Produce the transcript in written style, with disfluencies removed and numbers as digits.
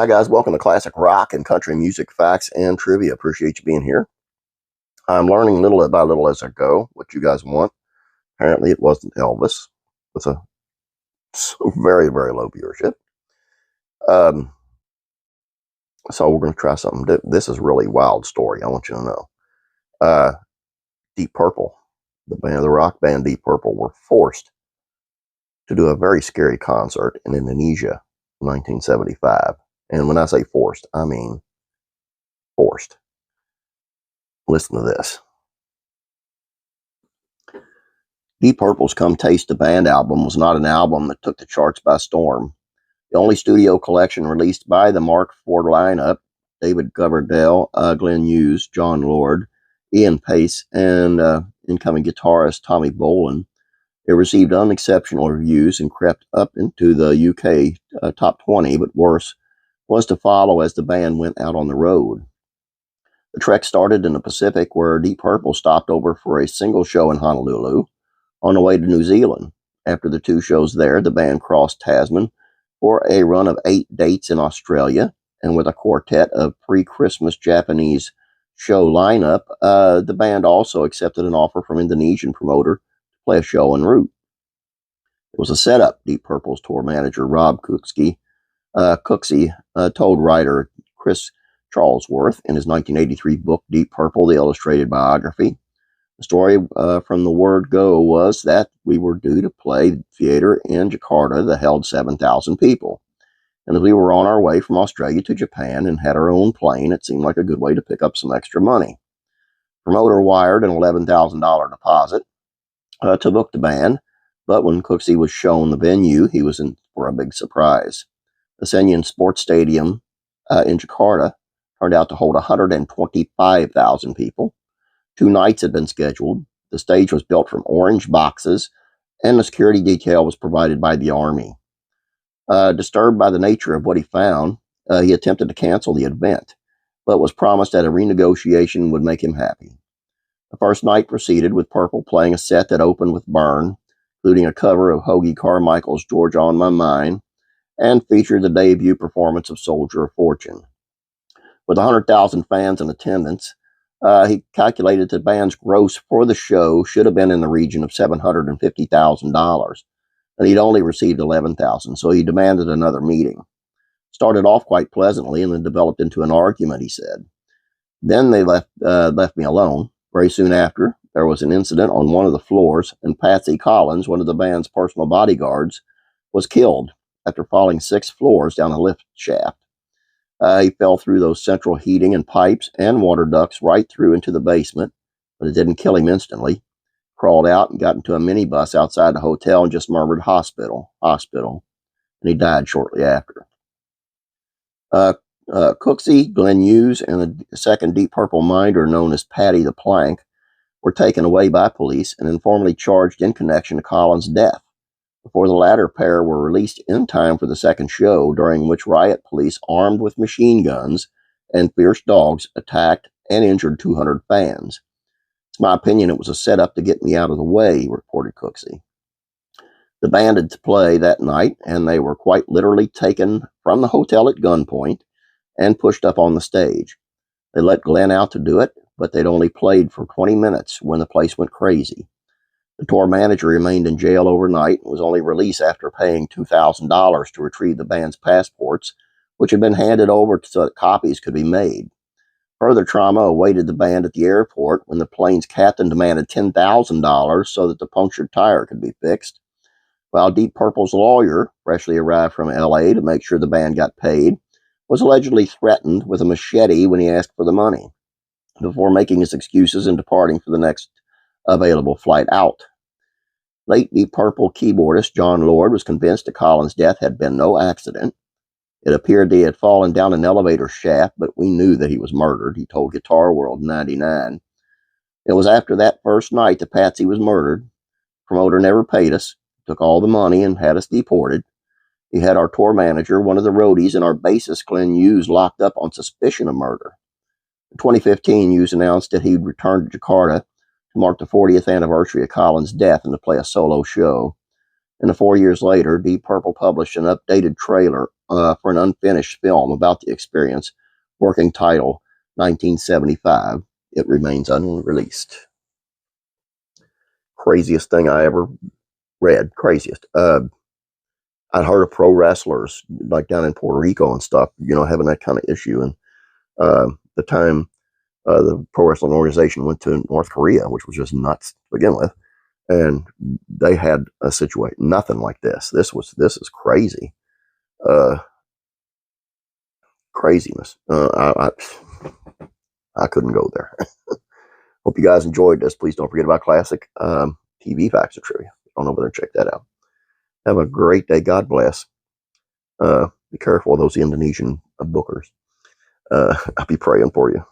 Hi guys, welcome to Classic Rock and Country Music Facts and Trivia. Appreciate you being here. I'm learning little by little as I go what you guys want. Apparently it wasn't Elvis with a very, very low viewership. So we're going to try something. This is a really wild story, I want you to know. Deep Purple, the rock band Deep Purple, were forced to do a very scary concert in Indonesia in 1975. And when I say forced, I mean forced. Listen to this. Deep Purple's Come Taste the Band album was not an album that took the charts by storm. The only studio collection released by the Mark IV lineup, David Coverdale, Glenn Hughes, John Lord, Ian Pace, and incoming guitarist Tommy Bolin, it received unexceptional reviews and crept up into the UK top 20, but worse was to follow as the band went out on the road. The trek started in the Pacific, where Deep Purple stopped over for a single show in Honolulu. On the way to New Zealand, after the 2 shows there, the band crossed Tasman for a run of 8 dates in Australia, and with a quartet of pre-Christmas Japanese show lineup, the band also accepted an offer from Indonesian promoter to play a show en route. It was a setup, Deep Purple's tour manager Rob Cooksey told writer Chris Charlesworth in his 1983 book Deep Purple, The Illustrated Biography. The story from the word go was that we were due to play theater in Jakarta that held 7,000 people. And as we were on our way from Australia to Japan and had our own plane, it seemed like a good way to pick up some extra money. The promoter wired an $11,000 deposit to book the band, but when Cooksey was shown the venue, he was in for a big surprise. The Senayan Sports Stadium in Jakarta turned out to hold 125,000 people. 2 nights had been scheduled. The stage was built from orange boxes, and the security detail was provided by the Army. Disturbed by the nature of what he found, he attempted to cancel the event, but was promised that a renegotiation would make him happy. The first night proceeded with Purple playing a set that opened with Burn, including a cover of Hoagy Carmichael's Georgia on My Mind, and featured the debut performance of Soldier of Fortune. With 100,000 fans in attendance, he calculated the band's gross for the show should have been in the region of $750,000, and he'd only received $11,000, so he demanded another meeting. Started off quite pleasantly and then developed into an argument, he said. Then they left me alone. Very soon after, there was an incident on one of the floors, and Patsy Collins, one of the band's personal bodyguards, was killed after falling 6 floors down a lift shaft. He fell through those central heating and pipes and water ducts right through into the basement, but it didn't kill him instantly. Crawled out and got into a minibus outside the hotel and just murmured, hospital, and he died shortly after. Cooksey, Glenn Hughes, and the second Deep Purple minder known as Paddy the Plank were taken away by police and informally charged in connection to Collins' death, before the latter pair were released in time for the second show, during which riot police armed with machine guns and fierce dogs attacked and injured 200 fans. It's my opinion it was a setup to get me out of the way, reported Cooksey. The band had to play that night, and they were quite literally taken from the hotel at gunpoint and pushed up on the stage. They let Glenn out to do it, but they'd only played for 20 minutes when the place went crazy. The tour manager remained in jail overnight and was only released after paying $2,000 to retrieve the band's passports, which had been handed over so that copies could be made. Further trauma awaited the band at the airport when the plane's captain demanded $10,000 so that the punctured tire could be fixed, while Deep Purple's lawyer, freshly arrived from L.A. to make sure the band got paid, was allegedly threatened with a machete when he asked for the money, before making his excuses and departing for the next available flight out. Late Deep Purple keyboardist John Lord was convinced that Collins' death had been no accident. It appeared that he had fallen down an elevator shaft, but we knew that he was murdered, he told Guitar World in '99. It was after that first night that Patsy was murdered. The promoter never paid us, took all the money, and had us deported. He had our tour manager, one of the roadies, and our bassist Glenn Hughes locked up on suspicion of murder. In 2015, Hughes announced that he'd return to Jakarta to mark the 40th anniversary of Collins' death and to play a solo show. And 4 years later, Deep Purple published an updated trailer for an unfinished film about the experience. Working title 1975. It remains unreleased. Craziest thing I ever read. Craziest. I'd heard of pro wrestlers like down in Puerto Rico and stuff, having that kind of issue. And the time the pro wrestling organization went to North Korea, which was just nuts to begin with, and they had a situation nothing like this. This is crazy, craziness. I couldn't go there. Hope you guys enjoyed this. Please don't forget about classic TV facts and trivia. Don't over there and check that out. Have a great day. God bless. Be careful of those Indonesian bookers. I'll be praying for you.